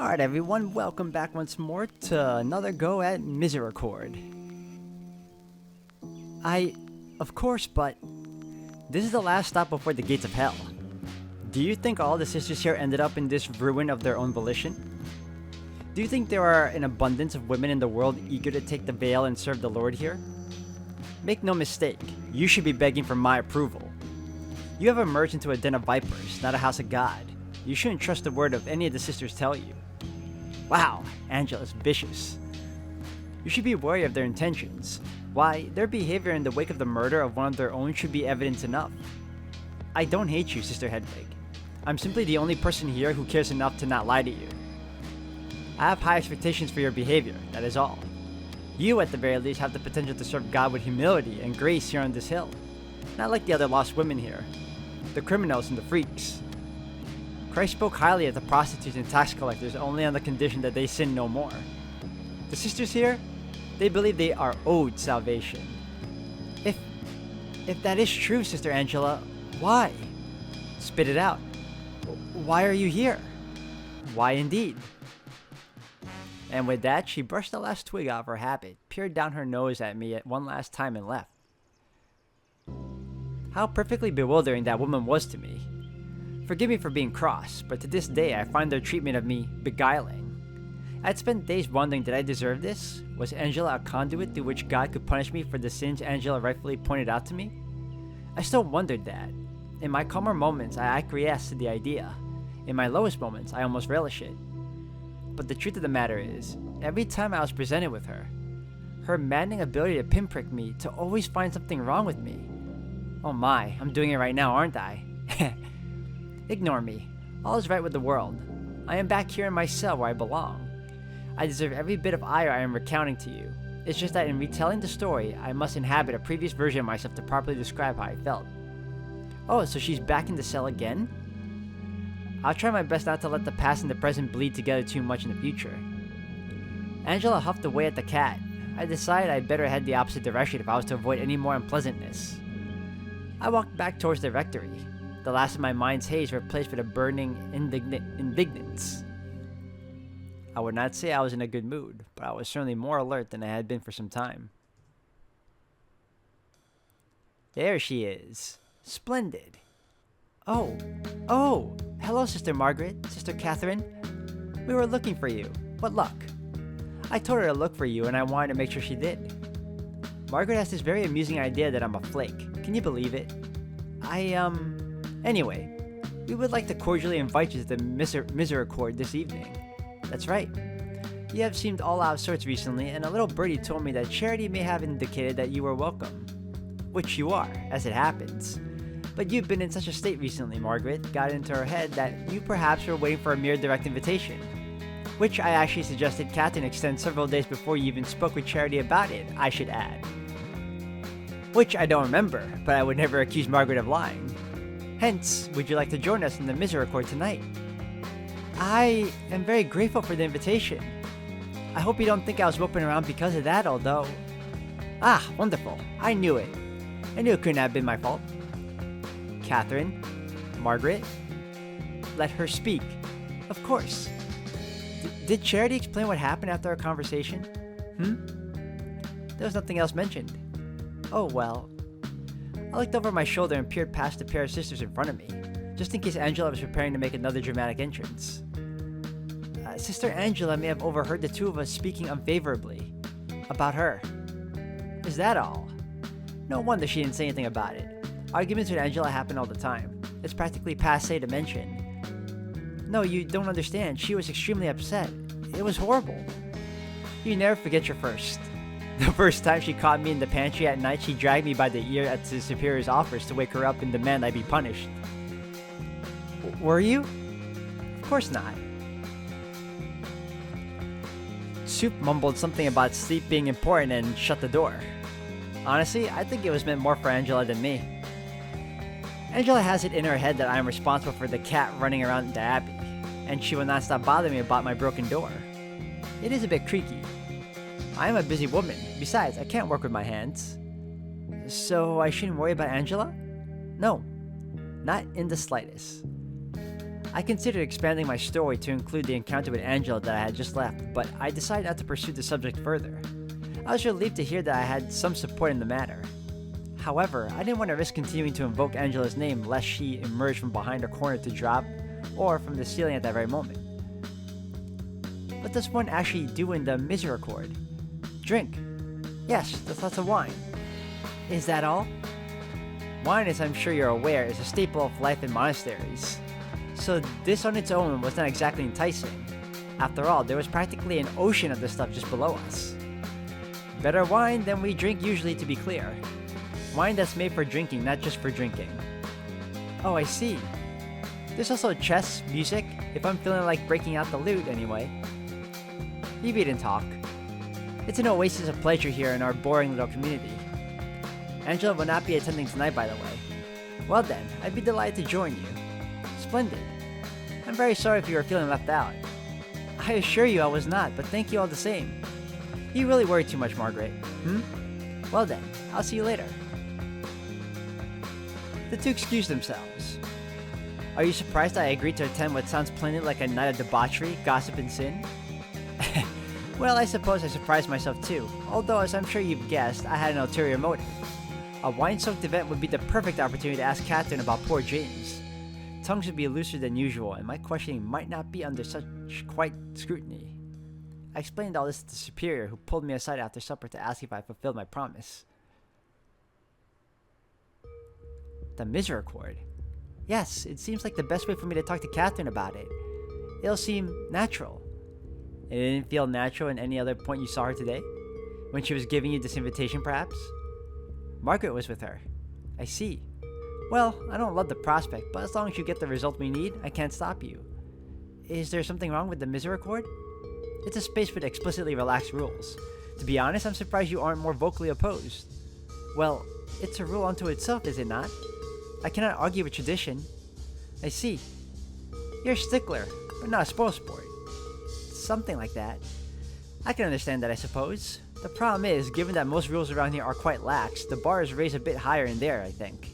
Alright everyone, welcome back once more to another go at Misericord. Of course, but this is the last stop before the gates of hell. Do you think all the sisters here ended up in this ruin of their own volition? Do you think there are an abundance of women in the world eager to take the veil and serve the Lord here? Make no mistake, you should be begging for my approval. You have emerged into a den of vipers, not a house of God. You shouldn't trust the word of any of the sisters tell you. Wow, Angela's vicious. You should be wary of their intentions. Why, their behavior in the wake of the murder of one of their own should be evidence enough. I don't hate you, Sister Hedwig. I'm simply the only person here who cares enough to not lie to you. I have high expectations for your behavior, that is all. You, at the very least, have the potential to serve God with humility and grace here on this hill. Not like the other lost women here. The criminals and the freaks. Christ spoke highly of the prostitutes and tax collectors only on the condition that they sin no more. The sisters here, they believe they are owed salvation. If that is true, Sister Angela, why? Spit it out. Why are you here? Why indeed? And with that, she brushed the last twig off her habit, peered down her nose at me one last time and left. How perfectly bewildering that woman was to me. Forgive me for being cross, but to this day I find their treatment of me beguiling. I'd spent days wondering, did I deserve this? Was Angela a conduit through which God could punish me for the sins Angela rightfully pointed out to me? I still wondered that. In my calmer moments, I acquiesced to the idea. In my lowest moments, I almost relish it. But the truth of the matter is, every time I was presented with her maddening ability to pinprick me, to always find something wrong with me. Oh my, I'm doing it right now, aren't I? Ignore me. All is right with the world. I am back here in my cell where I belong. I deserve every bit of ire I am recounting to you. It's just that in retelling the story, I must inhabit a previous version of myself to properly describe how I felt. Oh, so she's back in the cell again? I'll try my best not to let the past and the present bleed together too much in the future. Angela huffed away at the cat. I decided I'd better head the opposite direction if I was to avoid any more unpleasantness. I walked back towards the rectory. The last of my mind's haze replaced with a burning indignance. I would not say I was in a good mood, but I was certainly more alert than I had been for some time. There she is. Splendid. Oh, hello, Sister Margaret, Sister Catherine. We were looking for you. What luck? I told her to look for you, and I wanted to make sure she did. Margaret has this very amusing idea that I'm a flake. Can you believe it? Anyway, we would like to cordially invite you to the Misericord this evening. That's right. You have seemed all out of sorts recently, and a little birdie told me that Charity may have indicated that you were welcome. Which you are, as it happens. But you've been in such a state recently, Margaret, got it into her head that you perhaps were waiting for a mere direct invitation. Which I actually suggested Catherine extend several days before you even spoke with Charity about it, I should add. Which I don't remember, but I would never accuse Margaret of lying. Hence, would you like to join us in the Misericord tonight? I am very grateful for the invitation. I hope you don't think I was whooping around because of that, although... Ah, wonderful. I knew it. I knew it couldn't have been my fault. Catherine, Margaret, let her speak. Of course. Did Charity explain what happened after our conversation? There was nothing else mentioned. Oh well. I looked over my shoulder and peered past the pair of sisters in front of me, just in case Angela was preparing to make another dramatic entrance. Sister Angela may have overheard the two of us speaking unfavorably about her. Is that all? No wonder she didn't say anything about it. Arguments with Angela happen all the time. It's practically passé to mention. No, you don't understand. She was extremely upset. It was horrible. You never forget your first. The first time she caught me in the pantry at night, she dragged me by the ear at the superior's office to wake her up and demand I be punished. Were you? Of course not. Soup mumbled something about sleep being important and shut the door. Honestly, I think it was meant more for Angela than me. Angela has it in her head that I am responsible for the cat running around the abbey, and she will not stop bothering me about my broken door. It is a bit creaky. I am a busy woman. Besides, I can't work with my hands. So I shouldn't worry about Angela? No, not in the slightest. I considered expanding my story to include the encounter with Angela that I had just left, but I decided not to pursue the subject further. I was relieved to hear that I had some support in the matter. However, I didn't want to risk continuing to invoke Angela's name lest she emerge from behind her corner to drop, or from the ceiling at that very moment. What does one actually do in the Misericord? Drink. Yes, that's lots of wine. Is that all? Wine, as I'm sure you're aware, is a staple of life in monasteries. So this on its own was not exactly enticing. After all, there was practically an ocean of this stuff just below us. Better wine than we drink usually, to be clear. Wine that's made for drinking, not just for drinking. Oh, I see. There's also chess, music, if I'm feeling like breaking out the lute anyway. You eat and talk. It's an oasis of pleasure here in our boring little community. Angela will not be attending tonight, by the way. Well then, I'd be delighted to join you. Splendid. I'm very sorry if you were feeling left out. I assure you I was not, but thank you all the same. You really worry too much, Margaret. Well then, I'll see you later. The two excused themselves. Are you surprised I agreed to attend what sounds plainly like a night of debauchery, gossip, and sin? Well, I suppose I surprised myself too, although as I'm sure you've guessed, I had an ulterior motive. A wine-soaked event would be the perfect opportunity to ask Catherine about poor James. Tongues would be looser than usual, and my questioning might not be under such quite scrutiny. I explained all this to the superior, who pulled me aside after supper to ask if I fulfilled my promise. The Misericord? Yes, it seems like the best way for me to talk to Catherine about it. It'll seem natural. It didn't feel natural in any other point you saw her today? When she was giving you this invitation, perhaps? Margaret was with her. I see. Well, I don't love the prospect, but as long as you get the result we need, I can't stop you. Is there something wrong with the Misericord? It's a space with explicitly relaxed rules. To be honest, I'm surprised you aren't more vocally opposed. Well, it's a rule unto itself, is it not? I cannot argue with tradition. I see. You're a stickler, but not a spoilsport. Something like that. I can understand that, I suppose. The problem is, given that most rules around here are quite lax, the bar is raised a bit higher in there, I think.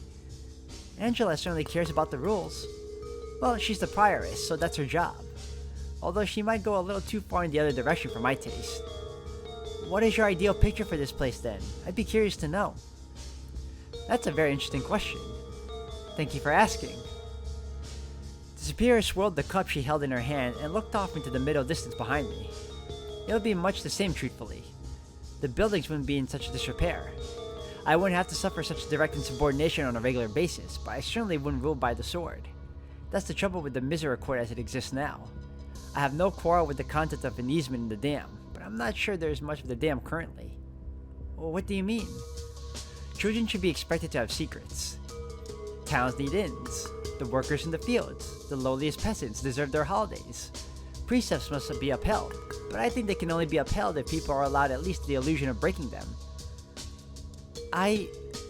Angela certainly cares about the rules. Well, she's the prioress, so that's her job. Although she might go a little too far in the other direction for my taste. What is your ideal picture for this place then? I'd be curious to know. That's a very interesting question. Thank you for asking. The superior swirled the cup she held in her hand and looked off into the middle distance behind me. It would be much the same, truthfully. The buildings wouldn't be in such disrepair. I wouldn't have to suffer such direct insubordination on a regular basis, but I certainly wouldn't rule by the sword. That's the trouble with the Misericord as it exists now. I have no quarrel with the content of an easement in the dam, but I'm not sure there's much of the dam currently. Well, what do you mean? Children should be expected to have secrets. Towns need inns. The workers in the fields, the lowliest peasants, deserve their holidays. Precepts must be upheld, but I think they can only be upheld if people are allowed at least the illusion of breaking them.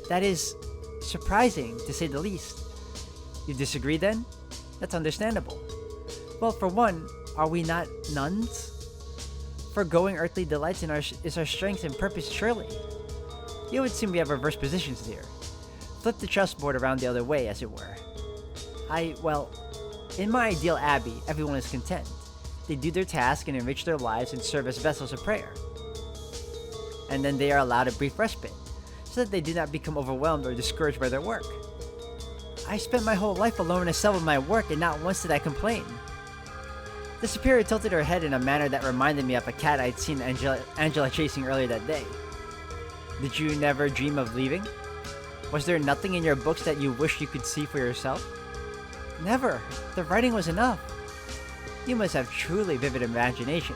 That is surprising, to say the least. You disagree then? That's understandable. Well, for one, are we not nuns? Foregoing earthly delights is our strength and purpose, surely. It would seem we have reverse positions here. Flip the chessboard around the other way, as it were. In my ideal abbey, everyone is content. They do their task and enrich their lives and serve as vessels of prayer. And then they are allowed a brief respite, so that they do not become overwhelmed or discouraged by their work. I spent my whole life alone in a cell with my work, and not once did I complain. The superior tilted her head in a manner that reminded me of a cat I'd seen Angela chasing earlier that day. Did you never dream of leaving? Was there nothing in your books that you wish you could see for yourself? Never. The writing was enough. You must have truly vivid imagination.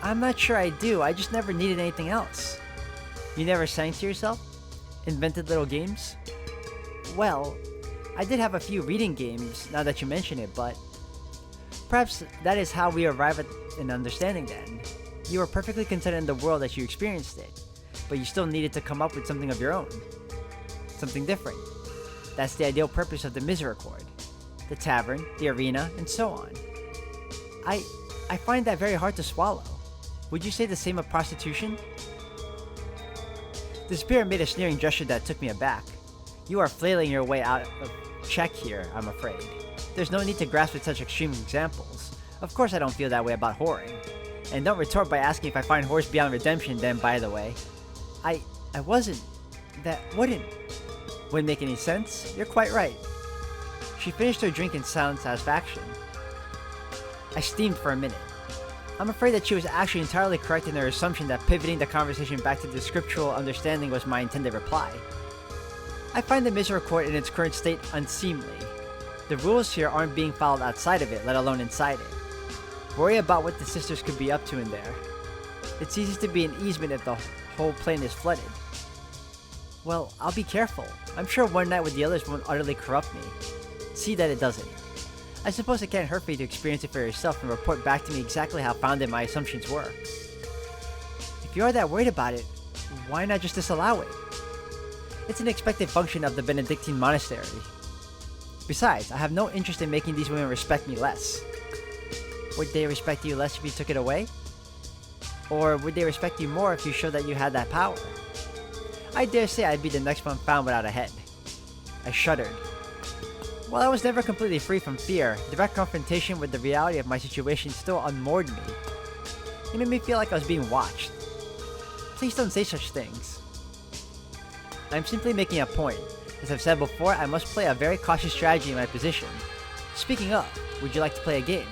I'm not sure I do. I just never needed anything else. You never sang to yourself? Invented little games? Well, I did have a few reading games, now that you mention it, but perhaps that is how we arrive at an understanding then. You were perfectly content in the world as you experienced it, but you still needed to come up with something of your own. Something different. That's the ideal purpose of the Misericord. The tavern, the arena, and so on. I find that very hard to swallow. Would you say the same of prostitution? The superior made a sneering gesture that took me aback. You are flailing your way out of check here, I'm afraid. there's no need to grasp at such extreme examples. Of course I don't feel that way about whoring. And don't retort by asking if I find whores beyond redemption, then, by the way. I wasn't. That wouldn't make any sense. You're quite right. She finished her drink in silent satisfaction. I steamed for a minute. I'm afraid that she was actually entirely correct in her assumption that pivoting the conversation back to the scriptural understanding was my intended reply. I find the Misericord in its current state unseemly. The rules here aren't being followed outside of it, let alone inside it. Worry about what the sisters could be up to in there. It's easy to be an easement if the whole plane is flooded. Well, I'll be careful. I'm sure one night with the others won't utterly corrupt me. See that it doesn't. I suppose it can't hurt for you to experience it for yourself and report back to me exactly how founded my assumptions were. If you are that worried about it, why not just disallow it? It's an expected function of the Benedictine monastery. Besides, I have no interest in making these women respect me less. Would they respect you less if you took it away? Or would they respect you more if you showed that you had that power? I dare say I'd be the next one found without a head. I shuddered. While I was never completely free from fear, direct confrontation with the reality of my situation still unmoored me. It made me feel like I was being watched. Please don't say such things. I'm simply making a point. As I've said before, I must play a very cautious strategy in my position. Speaking of, would you like to play a game?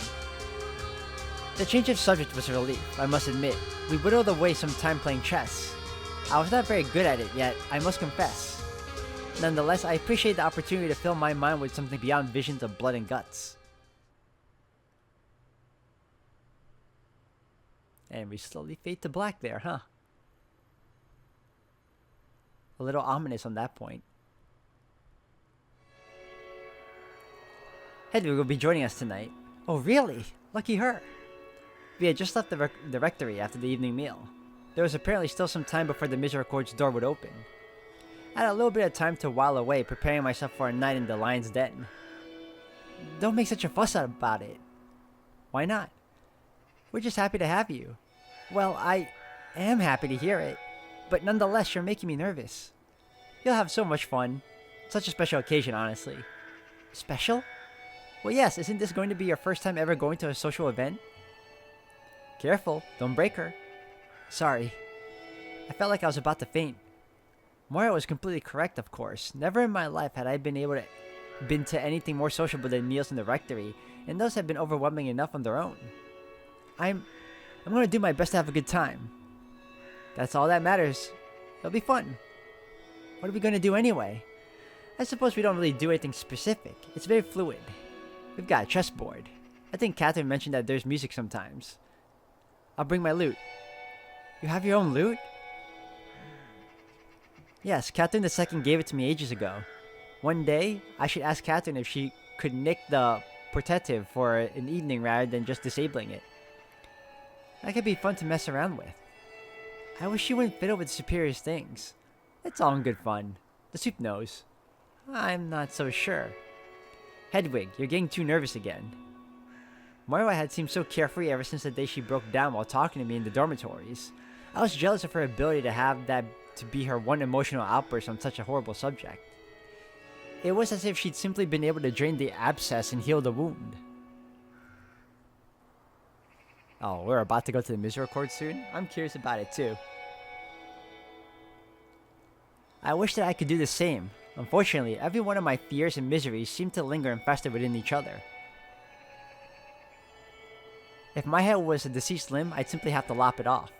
The change of subject was a relief, I must admit. We whittled away some time playing chess. I was not very good at it yet, I must confess. Nonetheless, I appreciate the opportunity to fill my mind with something beyond visions of blood and guts. And we slowly fade to black there, huh? A little ominous on that point. Hedwig will be joining us tonight. Oh, really? Lucky her. We had just left the rectory after the evening meal. There was apparently still some time before the Misericord's door would open. I had a little bit of time to while away, preparing myself for a night in the lion's den. Don't make such a fuss about it. Why not? We're just happy to have you. Well, I am happy to hear it, but nonetheless, you're making me nervous. You'll have so much fun. Such a special occasion, honestly. Special? Well, yes, isn't this going to be your first time ever going to a social event? Careful, don't break her. Sorry. I felt like I was about to faint. Moira was completely correct, of course. Never in my life had I been to anything more sociable than meals in the rectory, and those have been overwhelming enough on their own. I'm going to do my best to have a good time. That's all that matters. It'll be fun. What are we going to do anyway? I suppose we don't really do anything specific. It's very fluid. We've got a chessboard. I think Catherine mentioned that there's music sometimes. I'll bring my lute. You have your own lute? Yes, Catherine II gave it to me ages ago. One day, I should ask Catherine if she could nick the portative for an evening rather than just disabling it. That could be fun to mess around with. I wish she wouldn't fiddle with superior's things. It's all in good fun. The soup knows. I'm not so sure. Hedwig, you're getting too nervous again. Moira had seemed so carefree ever since the day she broke down while talking to me in the dormitories. I was jealous of her ability to have that to be her one emotional outburst on such a horrible subject. It was as if she'd simply been able to drain the abscess and heal the wound. Oh, we're about to go to the Misericord soon? I'm curious about it too. I wish that I could do the same. Unfortunately, every one of my fears and miseries seem to linger and fester within each other. If my head was a deceased limb, I'd simply have to lop it off.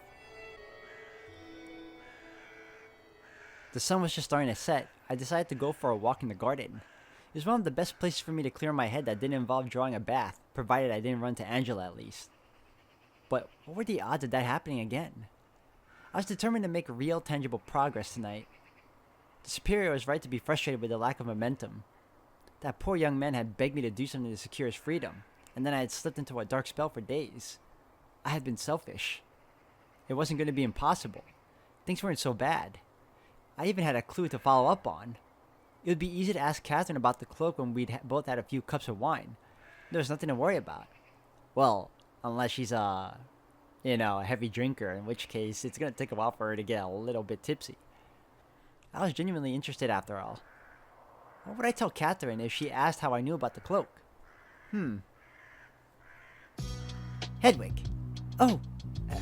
The sun was just starting to set. I decided to go for a walk in the garden. It was one of the best places for me to clear my head that didn't involve drawing a bath, provided I didn't run to Angela at least. But what were the odds of that happening again? I was determined to make real, tangible progress tonight. The superior was right to be frustrated with the lack of momentum. That poor young man had begged me to do something to secure his freedom, and then I had slipped into a dark spell for days. I had been selfish. It wasn't going to be impossible. Things weren't so bad. I even had a clue to follow up on. It would be easy to ask Catherine about the cloak when we'd both had a few cups of wine. There was nothing to worry about. Well, unless she's a heavy drinker, in which case it's going to take a while for her to get a little bit tipsy. I was genuinely interested after all. What would I tell Catherine if she asked how I knew about the cloak? Hedwig. Oh,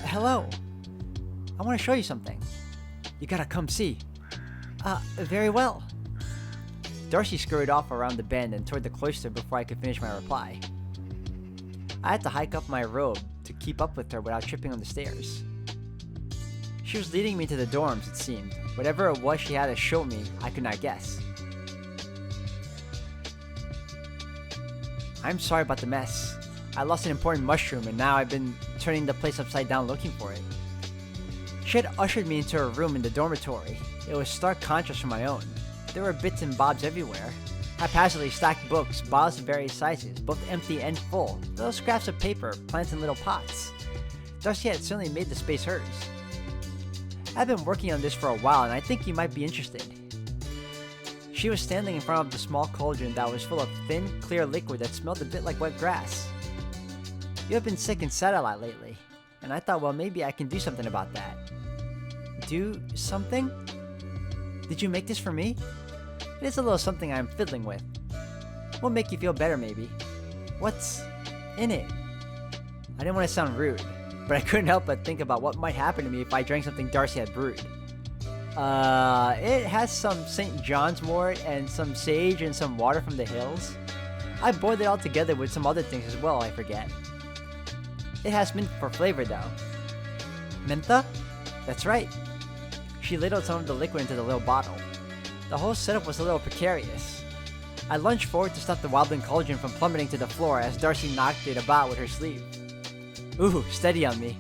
hello. I want to show you something. You gotta come see. Very well. Darcy scurried off around the bend and toward the cloister before I could finish my reply. I had to hike up my robe to keep up with her without tripping on the stairs. She was leading me to the dorms, it seemed. Whatever it was she had to show me, I could not guess. I'm sorry about the mess. I lost an important mushroom and now I've been turning the place upside down looking for it. She had ushered me into her room in the dormitory. It was stark contrast from my own. There were bits and bobs everywhere. Haphazardly stacked books, bottles of various sizes, both empty and full, little scraps of paper, plants in little pots. Darcy had certainly made the space hers. I've been working on this for a while and I think you might be interested. She was standing in front of the small cauldron that was full of thin, clear liquid that smelled a bit like wet grass. You have been sick and sad a lot lately, and I thought, well, maybe I can do something about that. Do something? Did you make this for me? It is a little something I'm fiddling with. Will make you feel better, maybe. What's in it? I didn't want to sound rude, but I couldn't help but think about what might happen to me if I drank something Darcy had brewed. It has some St. John's wort and some sage and some water from the hills. I boiled it all together with some other things as well, I forget. It has mint for flavor, though. Mentha? That's right. She ladled some of the liquid into the little bottle. The whole setup was a little precarious. I lunged forward to stop the wobbling cauldron from plummeting to the floor as Darcy knocked it about with her sleeve. Ooh, steady on me.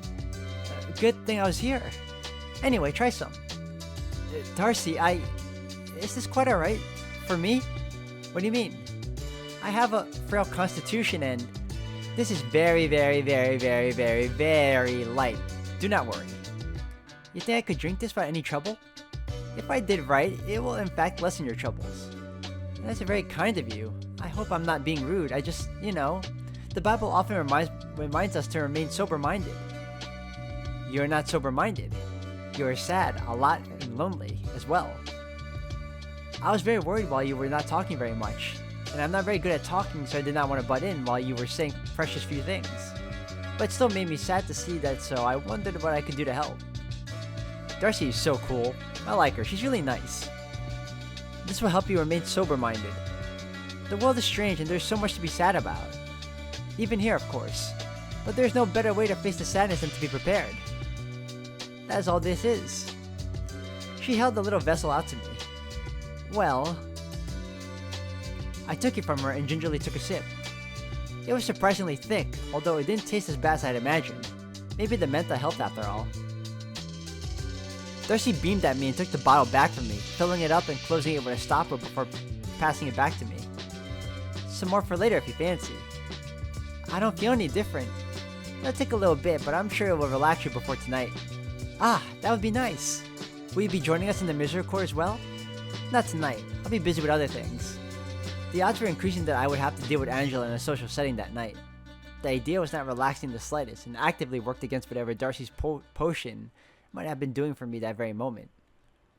Good thing I was here. Anyway, try some. Darcy, is this quite alright? For me? What do you mean? I have a frail constitution and this is very, very, very, very, very, very light. Do not worry. You think I could drink this without any trouble? If I did right, it will in fact lessen your troubles. And that's very kind of you. I hope I'm not being rude. I just, the Bible often reminds us to remain sober-minded. You're not sober-minded. You're sad, a lot, and lonely as well. I was very worried while you were not talking very much. And I'm not very good at talking, so I did not want to butt in while you were saying precious few things. But it still made me sad to see that, so I wondered what I could do to help. Darcy is so cool. I like her. She's really nice. This will help you remain sober-minded. The world is strange and there's so much to be sad about. Even here, of course. But there's no better way to face the sadness than to be prepared. That is all this is. She held the little vessel out to me. Well, I took it from her and gingerly took a sip. It was surprisingly thick, although it didn't taste as bad as I'd imagined. Maybe the mentha helped after all. Darcy beamed at me and took the bottle back from me, filling it up and closing it with a stopper before passing it back to me. Some more for later if you fancy. I don't feel any different. It'll take a little bit, but I'm sure it will relax you before tonight. Ah, that would be nice. Will you be joining us in the Misericord as well? Not tonight. I'll be busy with other things. The odds were increasing that I would have to deal with Angela in a social setting that night. The idea was not relaxing the slightest and actively worked against whatever Darcy's potion might have been doing for me that very moment.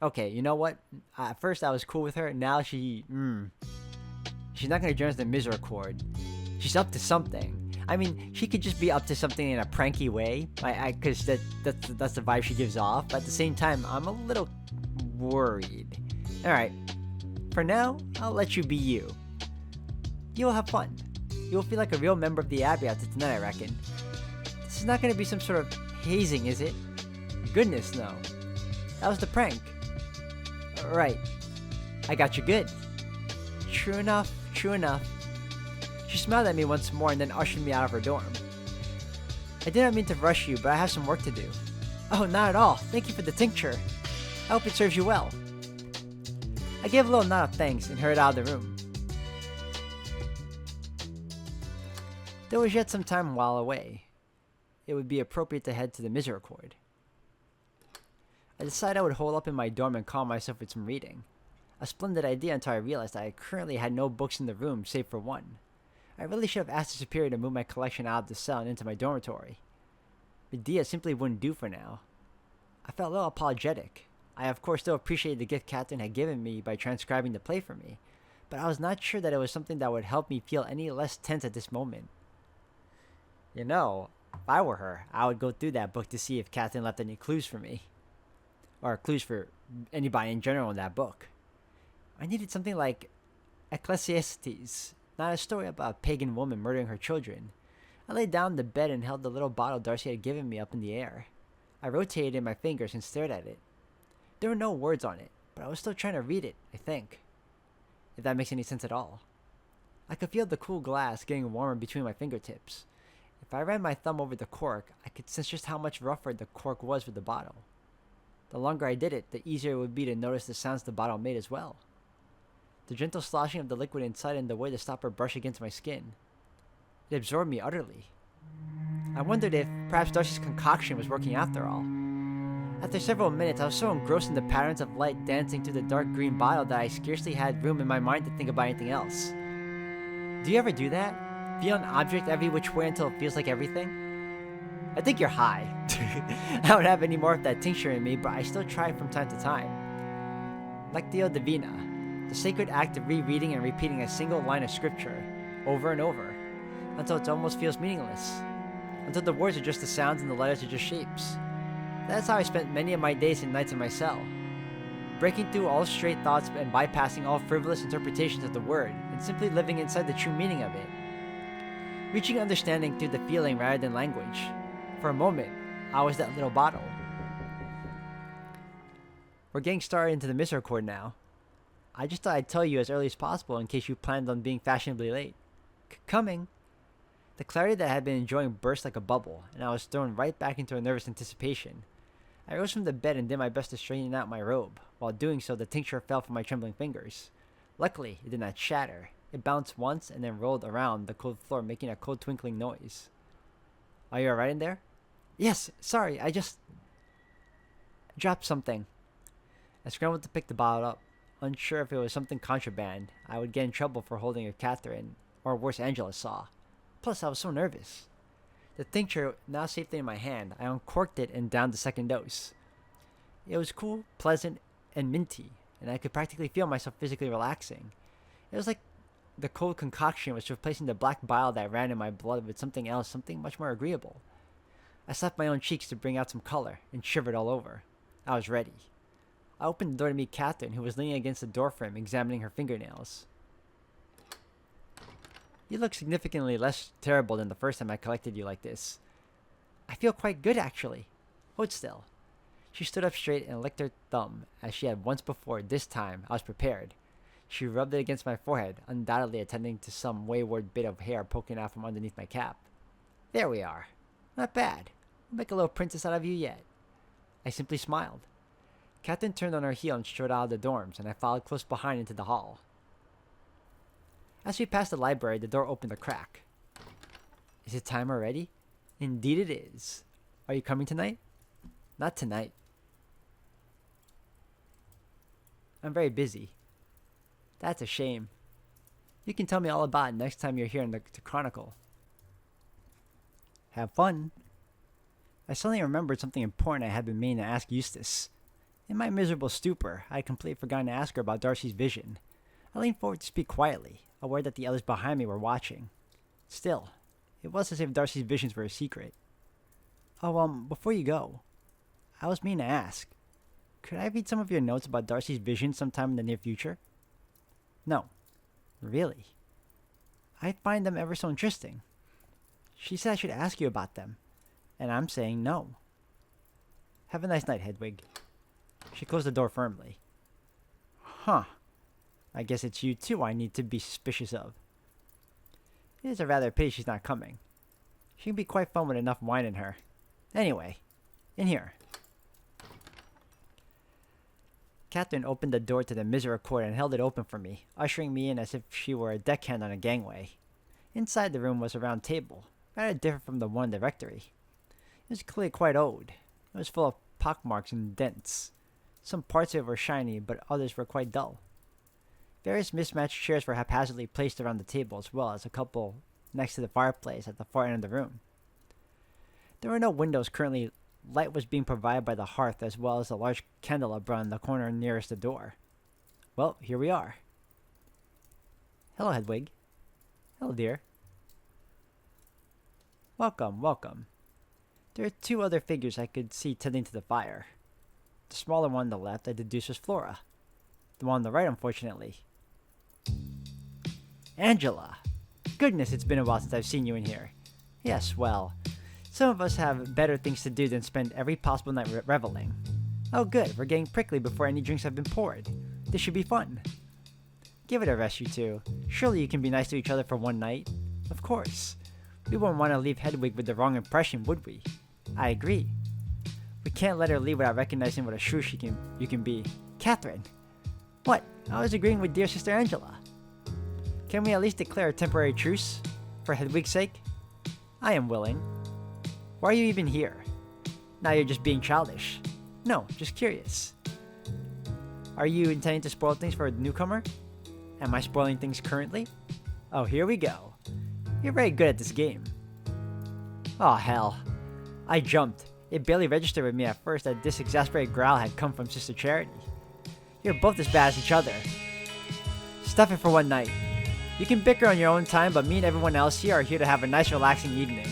Okay, you know what? At first I was cool with her, now she's not gonna join us in the Misericorde. She's up to something. I mean, she could just be up to something in a pranky way, cause that's the vibe she gives off, but at the same time, I'm a little worried. Alright, for now, I'll let you be you. You'll have fun. You'll feel like a real member of the Abbey after tonight, I reckon. This is not gonna be some sort of hazing, is it? Goodness, no. That was the prank. Right. I got you good. True enough, true enough. She smiled at me once more and then ushered me out of her dorm. I did not mean to rush you, but I have some work to do. Oh, not at all. Thank you for the tincture. I hope it serves you well. I gave a little nod of thanks and hurried out of the room. There was yet some time while away. It would be appropriate to head to the Misericord. I decided I would hole up in my dorm and calm myself with some reading. A splendid idea until I realized I currently had no books in the room save for one. I really should have asked the superior to move my collection out of the cell and into my dormitory. Medea simply wouldn't do for now. I felt a little apologetic. I of course still appreciated the gift Captain had given me by transcribing the play for me, but I was not sure that it was something that would help me feel any less tense at this moment. You know, if I were her, I would go through that book to see if Catherine left any clues for me. Or clues for anybody in general in that book. I needed something like Ecclesiastes, not a story about a pagan woman murdering her children. I lay down in the bed and held the little bottle Darcy had given me up in the air. I rotated it in my fingers and stared at it. There were no words on it, but I was still trying to read it, I think. If that makes any sense at all. I could feel the cool glass getting warmer between my fingertips. If I ran my thumb over the cork, I could sense just how much rougher the cork was with the bottle. The longer I did it, the easier it would be to notice the sounds the bottle made as well. The gentle sloshing of the liquid inside and the way the stopper brushed against my skin. It absorbed me utterly. I wondered if perhaps Darcy's concoction was working after all. After several minutes, I was so engrossed in the patterns of light dancing through the dark green bottle that I scarcely had room in my mind to think about anything else. Do you ever do that? Feel an object every which way until it feels like everything? I think you're high. I don't have any more of that tincture in me, but I still try from time to time. Lectio Divina, the sacred act of rereading and repeating a single line of scripture over and over, until it almost feels meaningless, until the words are just the sounds and the letters are just shapes. That's how I spent many of my days and nights in my cell, breaking through all straight thoughts and bypassing all frivolous interpretations of the word, and simply living inside the true meaning of it. Reaching understanding through the feeling rather than language. For a moment, I was that little bottle. We're getting started into the Misericord now. I just thought I'd tell you as early as possible in case you planned on being fashionably late. Coming! The clarity that I had been enjoying burst like a bubble, and I was thrown right back into a nervous anticipation. I rose from the bed and did my best to straighten out my robe. While doing so, the tincture fell from my trembling fingers. Luckily, it did not shatter. It bounced once and then rolled around the cold floor, making a cold twinkling noise. Are you alright in there? Yes, sorry, I just dropped something. I scrambled to pick the bottle up, unsure if it was something contraband. I would get in trouble for holding a Catherine, or worse, Angela saw. Plus, I was so nervous. The tincture now safely in my hand, I uncorked it and downed the second dose. It was cool, pleasant, and minty, and I could practically feel myself physically relaxing. It was like the cold concoction was replacing the black bile that ran in my blood with something else, something much more agreeable. I slapped my own cheeks to bring out some color, and shivered all over. I was ready. I opened the door to meet Catherine, who was leaning against the doorframe, examining her fingernails. You look significantly less terrible than the first time I collected you like this. I feel quite good, actually. Hold still. She stood up straight and licked her thumb, as she had once before. This time, I was prepared. She rubbed it against my forehead, undoubtedly attending to some wayward bit of hair poking out from underneath my cap. There we are. Not bad. We'll make a little princess out of you yet. I simply smiled. Catherine turned on her heel and strode out of the dorms, and I followed close behind into the hall. As we passed the library, the door opened a crack. Is it time already? Indeed it is. Are you coming tonight? Not tonight. I'm very busy. That's a shame. You can tell me all about it next time you're here in the Chronicle. Have fun. I suddenly remembered something important I had been meaning to ask Eustace. In my miserable stupor, I had completely forgotten to ask her about Darcy's vision. I leaned forward to speak quietly, aware that the others behind me were watching. Still, it was as if Darcy's visions were a secret. Oh, before you go, I was meaning to ask, could I read some of your notes about Darcy's vision sometime in the near future? No. Really? I find them ever so interesting. She said I should ask you about them, and I'm saying no. Have a nice night, Hedwig. She closed the door firmly. Huh. I guess it's you too I need to be suspicious of. It is a rather pity she's not coming. She can be quite fun with enough wine in her. Anyway, in here. Catherine opened the door to the Misericord and held it open for me, ushering me in as if she were a deckhand on a gangway. Inside the room was a round table, rather different from the one in the rectory. It was clearly quite old. It was full of pockmarks and dents. Some parts of it were shiny, but others were quite dull. Various mismatched chairs were haphazardly placed around the table, as well as a couple next to the fireplace at the far end of the room. There were no windows currently. Light was being provided by the hearth, as well as a large candelabra in the corner nearest the door. Well, here we are. Hello, Hedwig. Hello, dear. Welcome, welcome. There are two other figures I could see tending to the fire. The smaller one on the left I deduced was Flora. The one on the right, unfortunately. Angela! Goodness, it's been a while since I've seen you in here. Yes, well, some of us have better things to do than spend every possible night reveling. Oh good, we're getting prickly before any drinks have been poured. This should be fun. Give it a rest, you two. Surely you can be nice to each other for one night. Of course. We wouldn't want to leave Hedwig with the wrong impression, would we? I agree. We can't let her leave without recognizing what a shrew you can be. Catherine! What? I was agreeing with dear sister Angela. Can we at least declare a temporary truce? For Hedwig's sake? I am willing. Why are you even here? Now you're just being childish. No, just curious. Are you intending to spoil things for a newcomer? Am I spoiling things currently? Oh, here we go. You're very good at this game. Oh, hell. I jumped. It barely registered with me at first that this exasperated growl had come from Sister Charity. You're both as bad as each other. Stuff it for one night. You can bicker on your own time, but me and everyone else here are here to have a nice relaxing evening.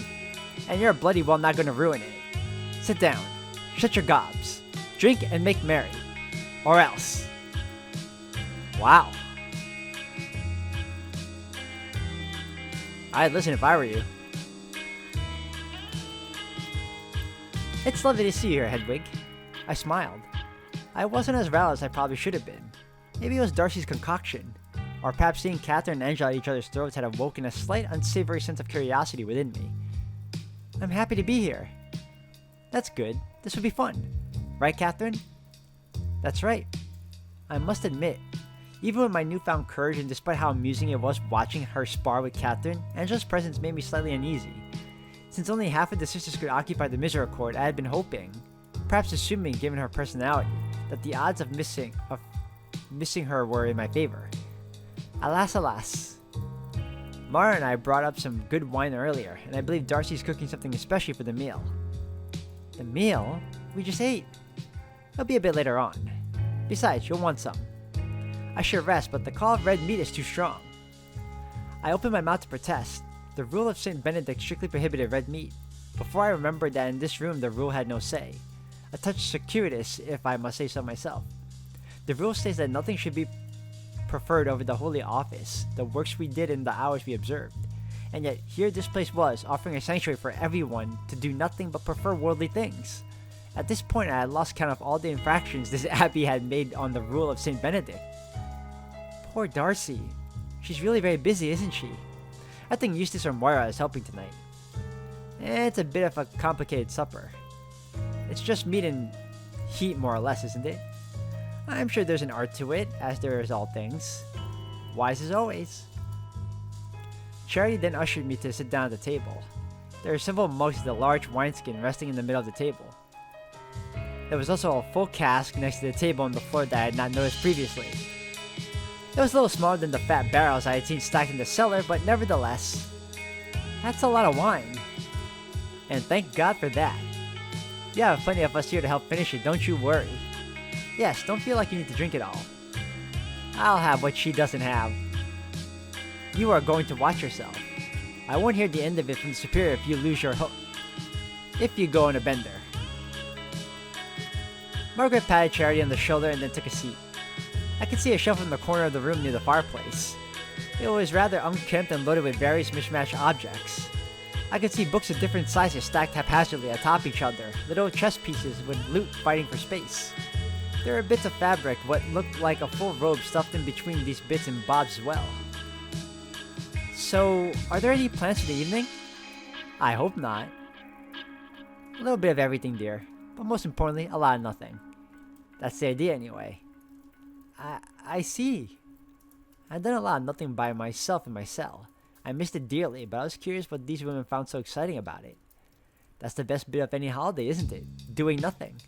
And you're bloody well not going to ruin it. Sit down. Shut your gobs. Drink and make merry. Or else. Wow. I'd listen if I were you. It's lovely to see you here, Hedwig. I smiled. I wasn't as riled as I probably should have been. Maybe it was Darcy's concoction. Or perhaps seeing Catherine and Angela at each other's throats had awoken a slight unsavory sense of curiosity within me. I'm happy to be here. That's good. This would be fun. Right, Catherine? That's right. I must admit, even with my newfound courage and despite how amusing it was watching her spar with Catherine, Angela's presence made me slightly uneasy. Since only half of the sisters could occupy the Misericord, I had been hoping, perhaps assuming given her personality, that the odds of missing her were in my favor. Alas, alas. Mara and I brought up some good wine earlier, and I believe Darcy's cooking something especially for the meal. The meal? We just ate. It'll be a bit later on. Besides, you'll want some. I should rest, but the call of red meat is too strong. I opened my mouth to protest. The rule of St. Benedict strictly prohibited red meat. Before I remembered that in this room the rule had no say. A touch circuitous, if I must say so myself. The rule states that nothing should be preferred over the holy office, the works we did and the hours we observed. And yet here this place was, offering a sanctuary for everyone to do nothing but prefer worldly things. At this point I had lost count of all the infractions this abbey had made on the rule of St. Benedict. Poor Darcy. She's really very busy, isn't she? I think Eustace or Moira is helping tonight. It's a bit of a complicated supper. It's just meat and heat more or less, isn't it? I'm sure there's an art to it, as there is all things. Wise as always. Charity then ushered me to sit down at the table. There were several mugs with a large wineskin resting in the middle of the table. There was also a full cask next to the table on the floor that I had not noticed previously. It was a little smaller than the fat barrels I had seen stacked in the cellar, but nevertheless, that's a lot of wine. And thank God for that. You have plenty of us here to help finish it, don't you worry. Yes, don't feel like you need to drink it all. I'll have what she doesn't have. You are going to watch yourself. I won't hear the end of it from the superior if you lose your hook. If you go on a bender. Margaret patted Charity on the shoulder and then took a seat. I could see a shelf in the corner of the room near the fireplace. It was rather unkempt and loaded with various mismatched objects. I could see books of different sizes stacked haphazardly atop each other, little chess pieces with loot fighting for space. There were bits of fabric, what looked like a full robe stuffed in between these bits and bobs as well. So, are there any plans for the evening? I hope not. A little bit of everything, dear, but most importantly, a lot of nothing. That's the idea anyway. I see. I've done a lot of nothing by myself in my cell. I missed it dearly, but I was curious what these women found so exciting about it. That's the best bit of any holiday, isn't it? Doing nothing.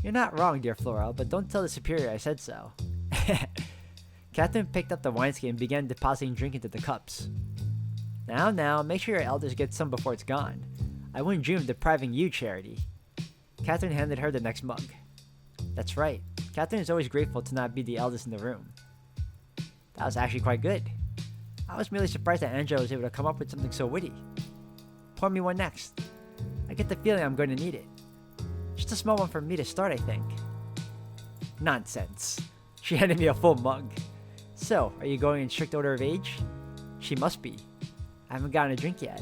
You're not wrong, dear Flora, but don't tell the superior I said so. Catherine picked up the wineskin and began depositing drink into the cups. Now, make sure your elders get some before it's gone. I wouldn't dream of depriving you, Charity. Catherine handed her the next mug. That's right. Catherine is always grateful to not be the eldest in the room. That was actually quite good. I was merely surprised that Angela was able to come up with something so witty. Pour me one next. I get the feeling I'm going to need it. Just a small one for me to start, I think. Nonsense. She handed me a full mug. So, are you going in strict order of age? She must be. I haven't gotten a drink yet.